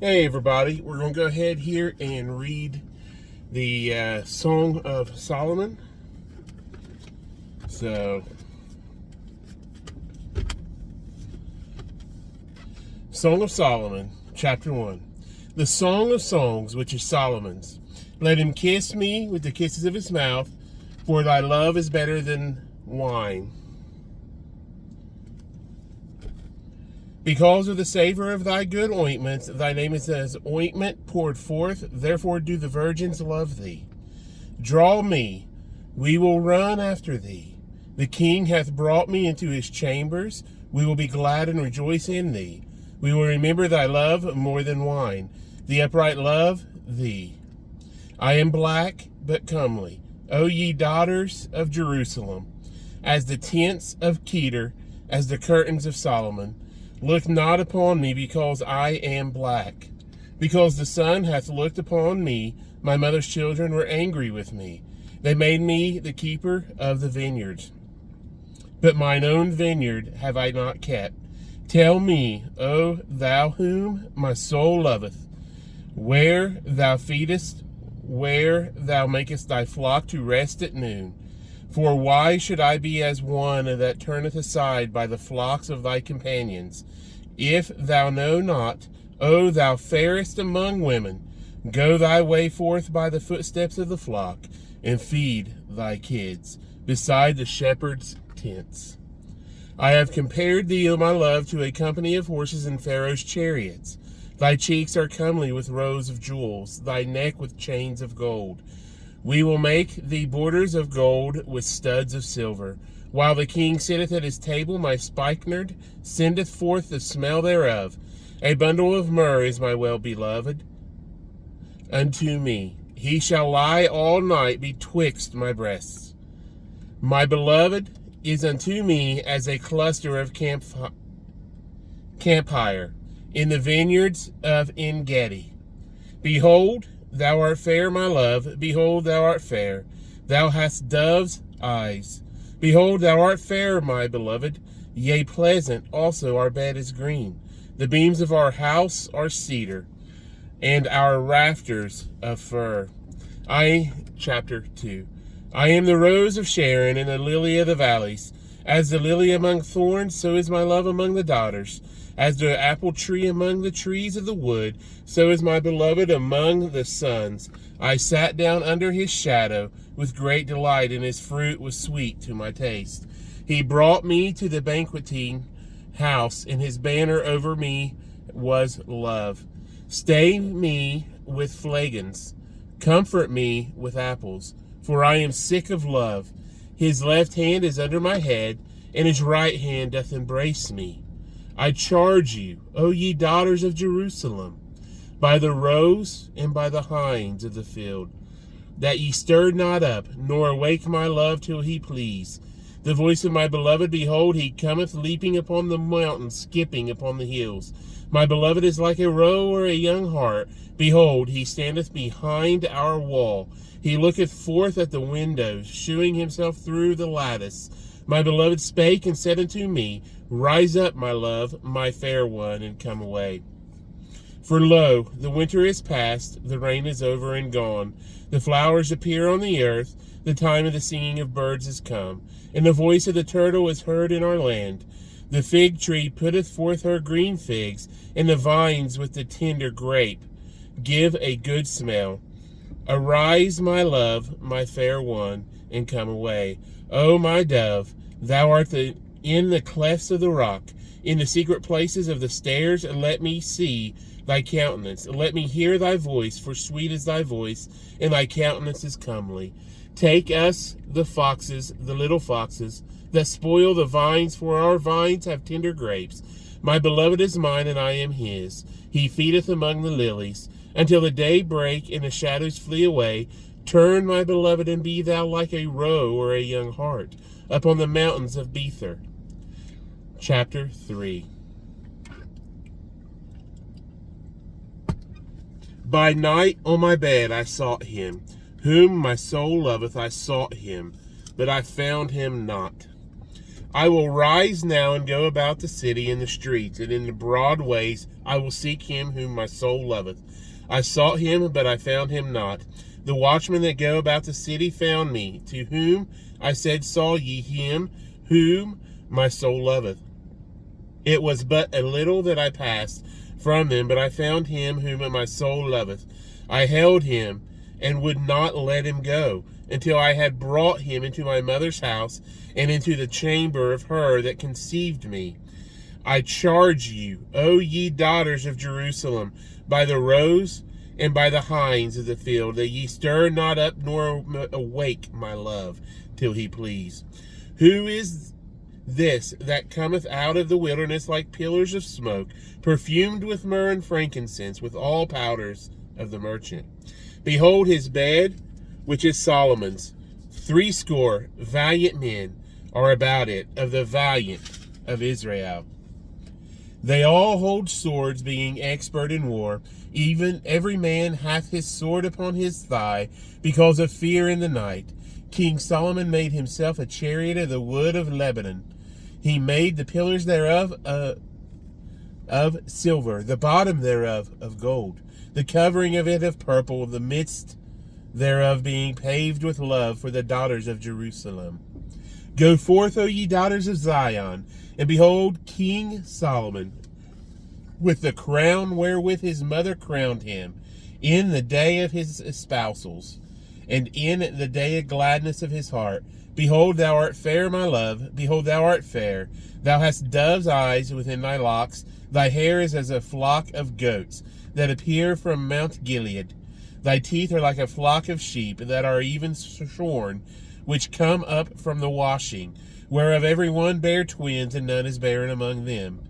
Hey everybody, we're going to go ahead here and read the Song of Solomon. So, Song of Solomon, chapter 1. The Song of Songs, which is Solomon's. Let him kiss me with the kisses of his mouth, for thy love is better than wine. Because of the savor of thy good ointments, thy name is as ointment poured forth, therefore do the virgins love thee. Draw me, we will run after thee. The king hath brought me into his chambers, we will be glad and rejoice in thee. We will remember thy love more than wine, the upright love thee. I am black, but comely, O ye daughters of Jerusalem, as the tents of Kedar, as the curtains of Solomon. Look not upon me, because I am black. Because the sun hath looked upon me, my mother's children were angry with me. They made me the keeper of the vineyards. But mine own vineyard have I not kept. Tell me, O thou whom my soul loveth, where thou feedest, where thou makest thy flock to rest at noon. For why should I be as one that turneth aside by the flocks of thy companions? If thou know not, O thou fairest among women, go thy way forth by the footsteps of the flock, and feed thy kids beside the shepherd's tents. I have compared thee, O my love, to a company of horses in Pharaoh's chariots. Thy cheeks are comely with rows of jewels, thy neck with chains of gold. We will make thee borders of gold with studs of silver. While the king sitteth at his table, my spikenard sendeth forth the smell thereof. A bundle of myrrh is my well-beloved unto me. He shall lie all night betwixt my breasts. My beloved is unto me as a cluster of camphire in the vineyards of En-gedi. Behold, thou art fair, my love. Behold, thou art fair. Thou hast dove's eyes. Behold, thou art fair, my beloved. Yea, pleasant also our bed is green. The beams of our house are cedar, and our rafters of fir. Chapter 2. I am the rose of Sharon and the lily of the valleys. As the lily among thorns, so is my love among the daughters. As the apple tree among the trees of the wood, so is my beloved among the sons. I sat down under his shadow with great delight, and his fruit was sweet to my taste. He brought me to the banqueting house, and his banner over me was love. Stay me with flagons, comfort me with apples, for I am sick of love. His left hand is under my head, and his right hand doth embrace me. I charge you, O ye daughters of Jerusalem, by the roes and by the hinds of the field, that ye stir not up, nor awake my love till he please. The voice of my beloved, behold, he cometh leaping upon the mountains, skipping upon the hills. My beloved is like a roe or a young hart. Behold, he standeth behind our wall. He looketh forth at the windows, shewing himself through the lattice. My beloved spake and said unto me, Rise up, my love, my fair one, and come away. For lo, the winter is past, the rain is over and gone. The flowers appear on the earth, the time of the singing of birds is come, and the voice of the turtle is heard in our land. The fig tree putteth forth her green figs, and the vines with the tender grape give a good smell. Arise, my love, my fair one, and come away. O my dove, thou art in the clefts of the rock, in the secret places of the stairs, and let me see thy countenance. Let me hear thy voice, for sweet is thy voice, and thy countenance is comely. Take us the foxes, the little foxes, that spoil the vines, for our vines have tender grapes. My beloved is mine, and I am his. He feedeth among the lilies, until the day break and the shadows flee away. Turn, my beloved, and be thou like a roe or a young hart upon the mountains of Bether. Chapter 3. By night on my bed I sought him, whom my soul loveth. I sought him, but I found him not. I will rise now and go about the city in the streets, and in the broad ways I will seek him whom my soul loveth. I sought him, but I found him not. The watchmen that go about the city found me, to whom I said, Saw ye him whom my soul loveth? It was but a little that I passed from them, but I found him whom my soul loveth. I held him, and would not let him go, until I had brought him into my mother's house, and into the chamber of her that conceived me. I charge you, O ye daughters of Jerusalem, by the roes and by the hinds of the field, that ye stir not up nor awake my love, till he please. Who is this that cometh out of the wilderness like pillars of smoke, perfumed with myrrh and frankincense, with all powders of the merchant? Behold his bed, which is Solomon's. 80 valiant men are about it, of the valiant of Israel. They all hold swords, being expert in war. Even every man hath his sword upon his thigh, because of fear in the night. King Solomon made himself a chariot of the wood of Lebanon. He made the pillars thereof of silver, the bottom thereof of gold, the covering of it of purple, the midst thereof being paved with love for the daughters of Jerusalem. Go forth, O ye daughters of Zion, and behold King Solomon, with the crown wherewith his mother crowned him, in the day of his espousals, and in the day of gladness of his heart. Behold, thou art fair, my love. Behold, thou art fair. Thou hast dove's eyes within thy locks. Thy hair is as a flock of goats that appear from Mount Gilead. Thy teeth are like a flock of sheep that are even shorn, which come up from the washing, whereof every one bare twins, and none is barren among them.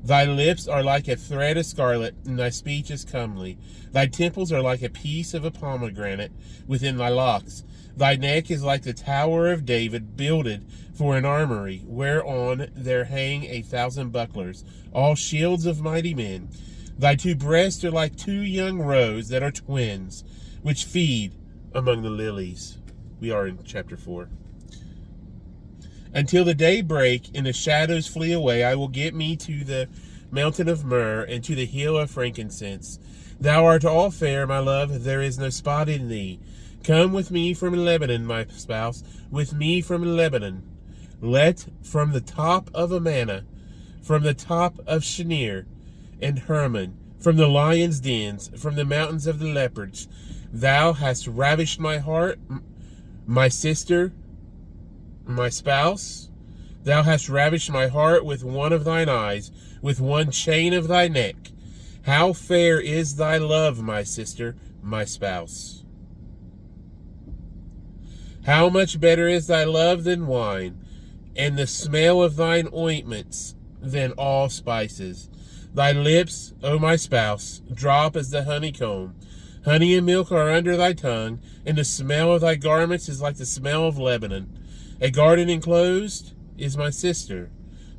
Thy lips are like a thread of scarlet, and thy speech is comely. Thy temples are like a piece of a pomegranate within thy locks. Thy neck is like the tower of David, builded for an armory, whereon there hang 1,000 bucklers, all shields of mighty men. Thy two breasts are like two young roes that are twins, which feed among the lilies. We are in chapter 4. Until the day break and the shadows flee away, I will get me to the mountain of myrrh and to the hill of frankincense. Thou art all fair, my love, there is no spot in thee. Come with me from Lebanon, my spouse, with me from Lebanon. Let from the top of Amana, from the top of Shinir and Hermon, from the lions' dens, from the mountains of the leopards. Thou hast ravished my heart, my sister, my spouse. Thou hast ravished my heart with one of thine eyes, with one chain of thy neck. How fair is thy love, my sister, my spouse. How much better is thy love than wine, and the smell of thine ointments than all spices. Thy lips, O my spouse, drop as the honeycomb. Honey and milk are under thy tongue, and the smell of thy garments is like the smell of Lebanon. A garden enclosed is my sister,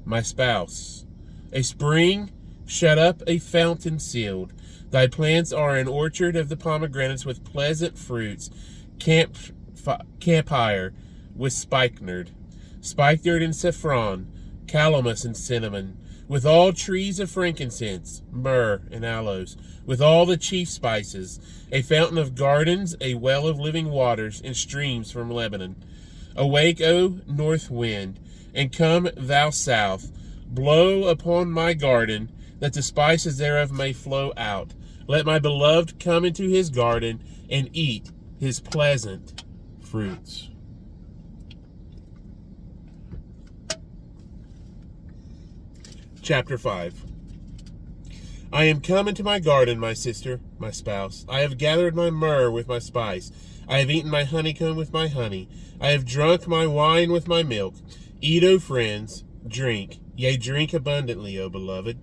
my spouse. A spring shut up, a fountain sealed. Thy plants are an orchard of the pomegranates with pleasant fruits, camphire with spikenard and saffron, calamus and cinnamon, with all trees of frankincense, myrrh and aloes, with all the chief spices, a fountain of gardens, a well of living waters, and streams from Lebanon. Awake, O north wind, and come thou south. Blow upon my garden, that the spices thereof may flow out. Let my beloved come into his garden, and eat his pleasant fruits. Chapter 5. I am come into my garden, my sister, my spouse. I have gathered my myrrh with my spice. I have eaten my honeycomb with my honey. I have drunk my wine with my milk. Eat, O friends, drink, yea, drink abundantly, O beloved.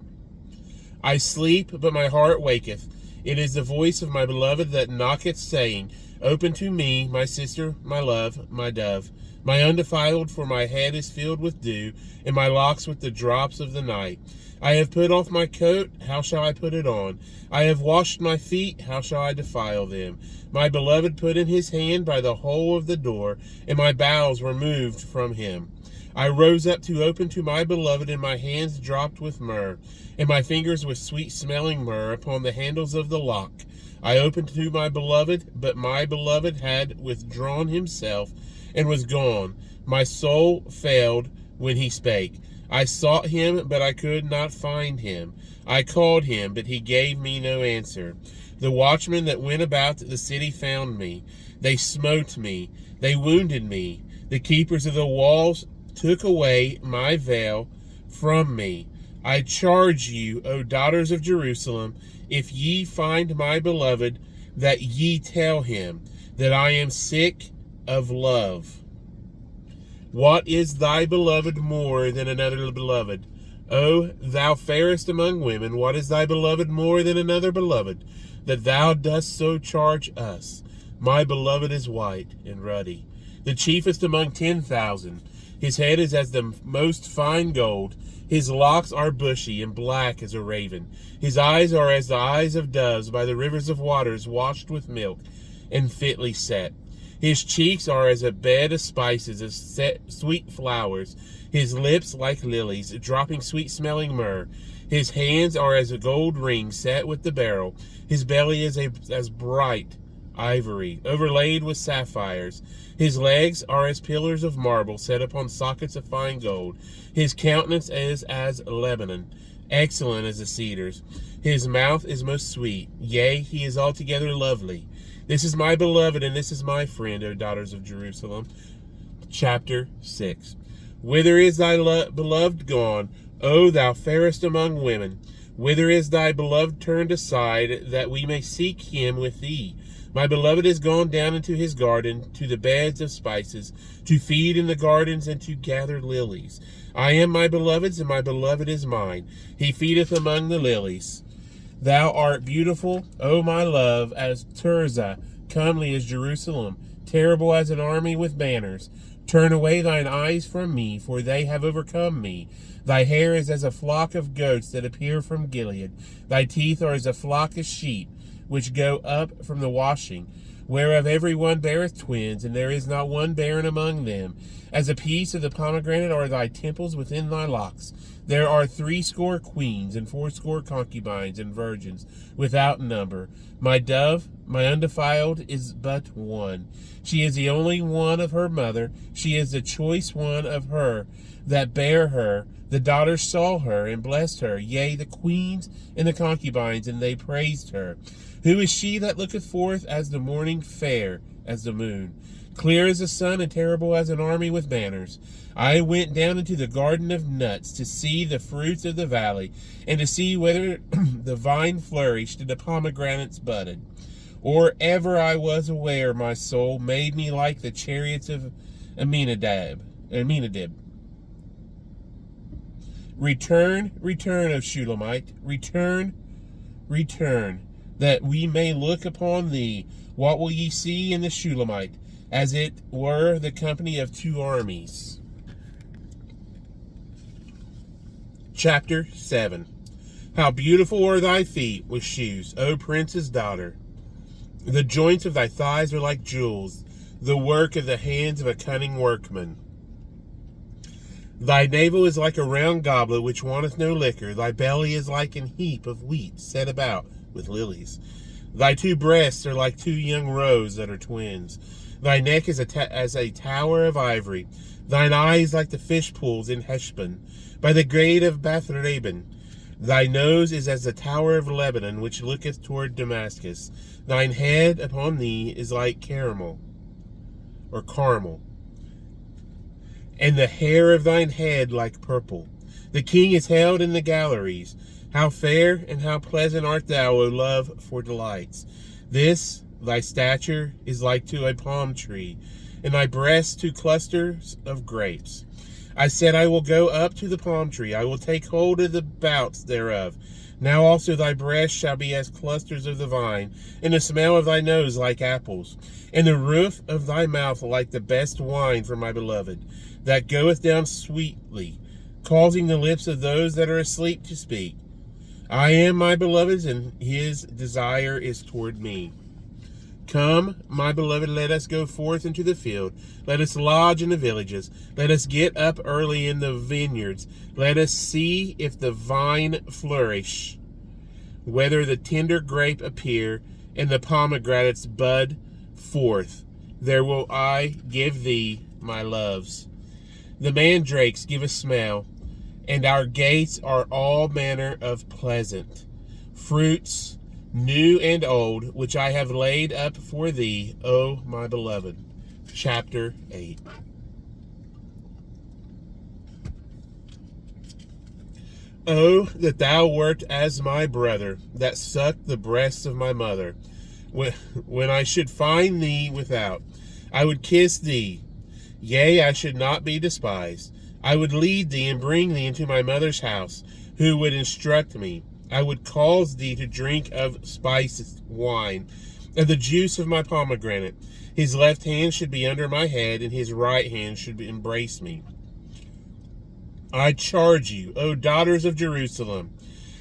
I sleep, but my heart waketh. It is the voice of my beloved that knocketh, saying, Open to me, my sister, my love, my dove, my undefiled, for my head is filled with dew, and my locks with the drops of the night. I have put off my coat, how shall I put it on? I have washed my feet, how shall I defile them? My beloved put in his hand by the hole of the door, and my bowels were moved from him. I rose up to open to my beloved, and my hands dropped with myrrh, and my fingers with sweet-smelling myrrh upon the handles of the lock. I opened to my beloved, but my beloved had withdrawn himself and was gone. My soul failed when he spake. I sought him, but I could not find him. I called him, but he gave me no answer. The watchmen that went about the city found me. They smote me. They wounded me. The keepers of the walls took away my veil from me. I charge you, O daughters of Jerusalem, if ye find my beloved, that ye tell him that I am sick of love. What is thy beloved more than another beloved? O thou fairest among women, what is thy beloved more than another beloved, that thou dost so charge us? My beloved is white and ruddy, the chiefest among 10,000. His head is as the most fine gold. His locks are bushy and black as a raven. His eyes are as the eyes of doves by the rivers of waters washed with milk and fitly set. His cheeks are as a bed of spices, as sweet flowers. His lips like lilies, dropping sweet-smelling myrrh. His hands are as a gold ring set with the beryl. His belly is as bright ivory, overlaid with sapphires. His legs are as pillars of marble set upon sockets of fine gold. His countenance is as Lebanon, excellent as the cedars. His mouth is most sweet, yea, he is altogether lovely. This is my beloved, and this is my friend, O daughters of Jerusalem. Chapter 6. Whither is thy beloved gone, O thou fairest among women? Whither is thy beloved turned aside, that we may seek him with thee? My beloved is gone down into his garden, to the beds of spices, to feed in the gardens, and to gather lilies. I am my beloved's, and my beloved is mine. He feedeth among the lilies. Thou art beautiful, O my love, as Tirzah, comely as Jerusalem, terrible as an army with banners. Turn away thine eyes from me, for they have overcome me. Thy hair is as a flock of goats that appear from Gilead. Thy teeth are as a flock of sheep, which go up from the washing, whereof every one beareth twins, and there is not one barren among them. As a piece of the pomegranate are thy temples within thy locks. There are 80 queens, and 80 concubines, and virgins, without number. My dove, my undefiled, is but one. She is the only one of her mother. She is the choice one of her that bare her. The daughters saw her, and blessed her, yea, the queens and the concubines, and they praised her. Who is she that looketh forth as the morning, fair as the moon, clear as the sun, and terrible as an army with banners? I went down into the garden of nuts to see the fruits of the valley, and to see whether the vine flourished and the pomegranates budded. Or ever I was aware, my soul made me like the chariots of Aminadab. Return, return, O Shulamite, return, return, that we may look upon thee. What will ye see in the Shulamite? As it were the company of 2 armies. Chapter 7. How beautiful are thy feet with shoes, O prince's daughter! The joints of thy thighs are like jewels, the work of the hands of a cunning workman. Thy navel is like a round goblet which wanteth no liquor. Thy belly is like an heap of wheat set about with lilies. Thy 2 breasts are like 2 young roes that are twins. Thy neck is as a tower of ivory. Thine eyes like the fish pools in Heshbon, by the gate of Bath-rabbim. Thy nose is as the tower of Lebanon, which looketh toward Damascus. Thine head upon thee is like caramel, and the hair of thine head like purple. The king is held in the galleries. How fair and how pleasant art thou, O love, for delights! This thy stature is like to a palm tree, and thy breasts to clusters of grapes. I said, I will go up to the palm tree, I will take hold of the boughs thereof. Now also thy breasts shall be as clusters of the vine, and the smell of thy nose like apples, and the roof of thy mouth like the best wine for my beloved, that goeth down sweetly, causing the lips of those that are asleep to speak. I am my beloved's, and his desire is toward me. Come, my beloved, let us go forth into the field. Let us lodge in the villages. Let us get up early in the vineyards. Let us see if the vine flourish, whether the tender grape appear, and the pomegranates bud forth. There will I give thee my loves. The mandrakes give a smell, and our gates are all manner of pleasant fruits, new and old, which I have laid up for thee, O my beloved. Chapter 8. Oh, that thou wert as my brother, that sucked the breasts of my mother. When I should find thee without, I would kiss thee. Yea, I should not be despised. I would lead thee and bring thee into my mother's house, who would instruct me. I would cause thee to drink of spiced wine, of the juice of my pomegranate. His left hand should be under my head, and his right hand should embrace me. I charge you, O daughters of Jerusalem,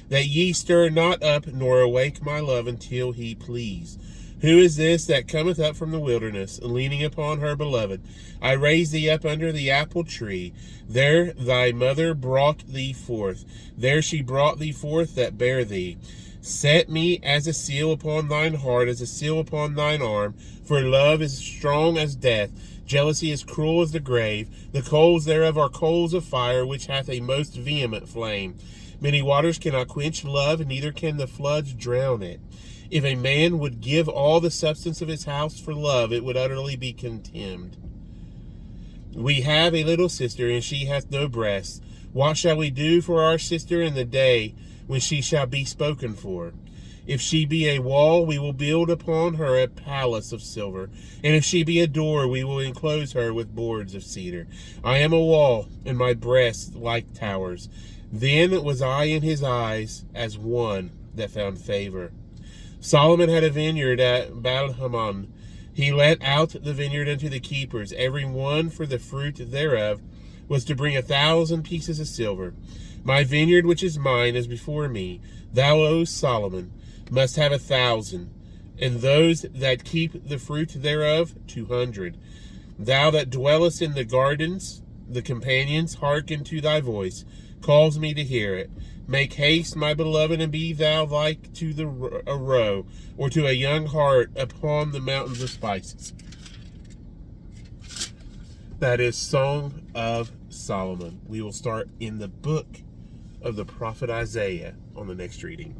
that ye stir not up nor awake my love until he please. Who is this that cometh up from the wilderness, leaning upon her beloved? I raised thee up under the apple tree. There thy mother brought thee forth. There she brought thee forth that bare thee. Set me as a seal upon thine heart, as a seal upon thine arm. For love is strong as death. Jealousy is cruel as the grave. The coals thereof are coals of fire, which hath a most vehement flame. Many waters cannot quench love, neither can the floods drown it. If a man would give all the substance of his house for love, it would utterly be contemned. We have a little sister, and she hath no breasts. What shall we do for our sister in the day when she shall be spoken for? If she be a wall, we will build upon her a palace of silver. And if she be a door, we will enclose her with boards of cedar. I am a wall, and my breasts like towers. Then was I in his eyes as one that found favor. Solomon had a vineyard at Baalhamon. He let out the vineyard unto the keepers. Every one for the fruit thereof was to bring 1,000 pieces of silver. My vineyard which is mine is before me. Thou, O Solomon, must have 1,000, and those that keep the fruit thereof 200. Thou that dwellest in the gardens, the companions hearken to thy voice. Calls me to hear it. Make haste, my beloved, and be thou like to a roe, or to a young hart upon the mountains of spices. That is Song of Solomon. We will start in the book of the prophet Isaiah on the next reading.